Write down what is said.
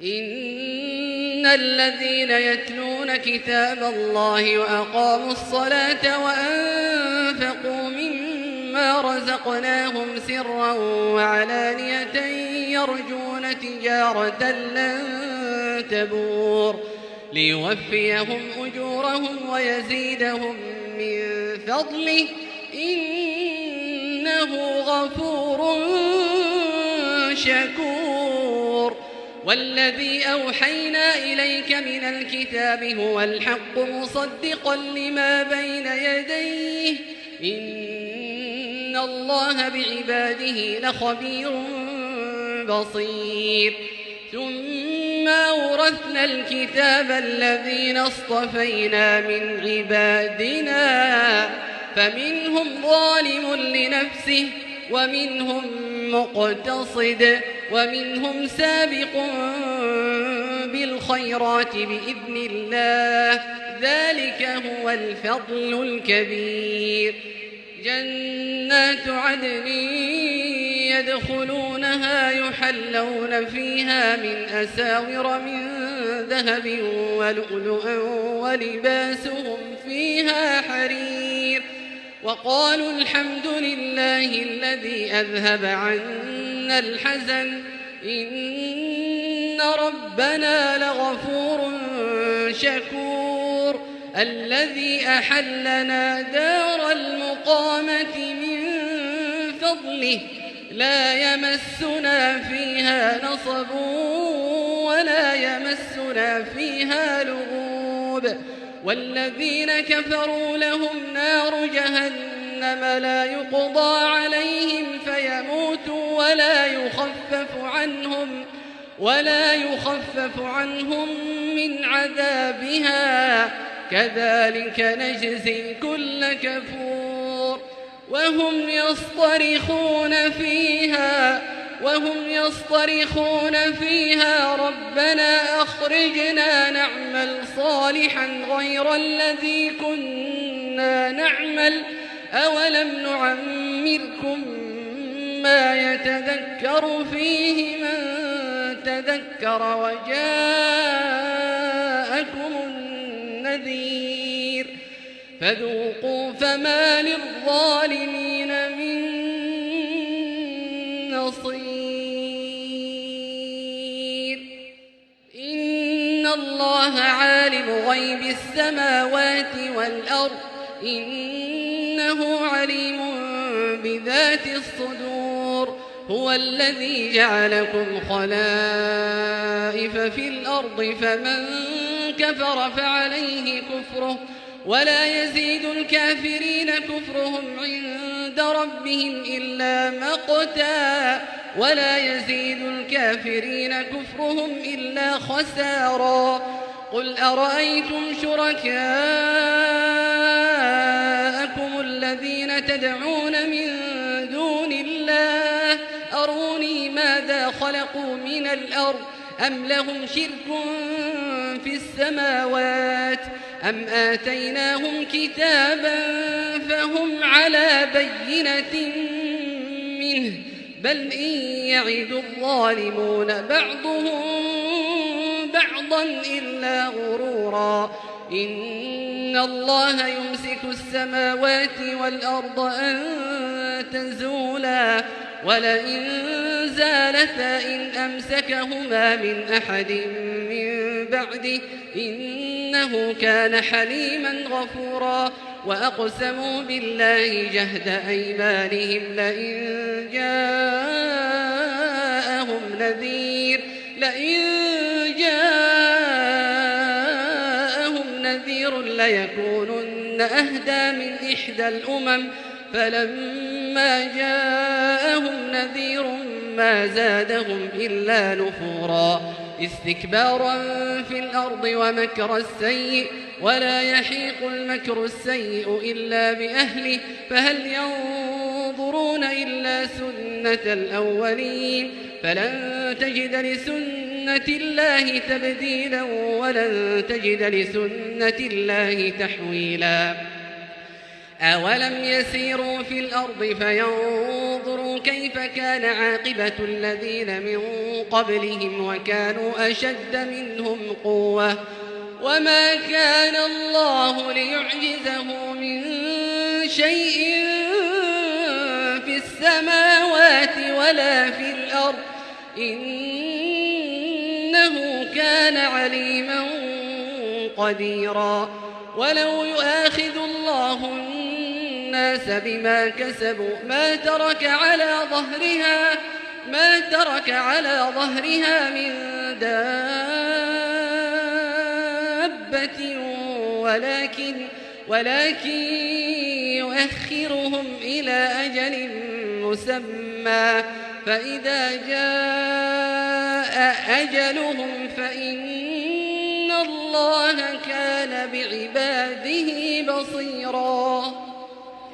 إن الذين يتلون كتاب الله وأقاموا الصلاة وأنفقوا مما رزقناهم سرا وعلانية يرجون تجارة لن تبور ليوفيهم أجورهم ويزيدهم من فضله إنه غفور شكور. والذي أوحينا إليك من الكتاب هو الحق مصدقا لما بين يديه إن الله بعباده لخبير بصير. ثم أورثنا الكتاب الذين اصطفينا من عبادنا فمنهم ظالم لنفسه ومنهم مقتصد ومنهم سابق بالخيرات بإذن الله ذلك هو الفضل الكبير. جنات عدن يدخلونها يحلون فيها من أساور من ذهب ولؤلؤا ولباسهم فيها حرير. وقالوا الحمد لله الذي أذهب عنا الحزن إن ربنا لغفور شكور. الذي أحلنا دار المقامة من فضله لا يمسنا فيها نصب ولا يمسنا فيها لغوب. والذين كفروا لهم نار جهنم لا يقضى عليهم فيموتوا ولا يخفف عنهم من عذابها كذلك نجزي كل كفور. وهم يصطرخون فيها ربنا أخرجنا نعمل صالحا غير الذي كنا نعمل أولم نعمركم ما يتذكر فيه من تذكر وجاءكم النذير فذوقوا فما للظالمين من نصير. إن الله عالم غيب السماوات والأرض إنه عليم بذات الصدور. هو الذي جعلكم خلائف في الأرض فمن كفر فعليه كفره ولا يزيد الكافرين كفرهم عند ربهم إلا مقتا ولا يزيد الكافرين كفرهم إلا خسارا. قل أرأيتم شركاءكم الذين تدعون من دون الله أروني ماذا خلقوا من الأرض أم لهم شرك في السماوات أم آتيناهم كتابا فهم على بينة منه بل إن يعد الظالمون بعضهم بعضا إلا غرورا. إن الله يمسك السماوات والأرض أن تزولا ولئن زالتا إن أمسكهما من أحد من بعده إنه كان حليما غفورا. وأقسموا بالله جهد أيمانهم لئن جاءهم نذير ليكونن أهدى من إحدى الأمم فلما جاءهم نذير ما زادهم إلا نفورا استكبارا في الأرض ومكر السيء ولا يحيق المكر السيء إلا بأهله فهل ينظرون إلا سنة الأولين فلن تجد لسنة الله تبديلا ولن تجد لسنة الله تحويلا. أولم يسيروا في الأرض فينظروا كيف كان عاقبة الذين من قبلهم وكانوا أشد منهم قوة وما كان الله ليعجزه من شيء في السماوات ولا في الأرض إنه كان عليما قديرا ولو يؤاخذ الله الناس بما كسبوا ما ترك على ظهرها من دابة ولكن يؤخرهم إلى أجل مسمى فإذا جاء أجلهم فإن الله كان بعباده بصيرا.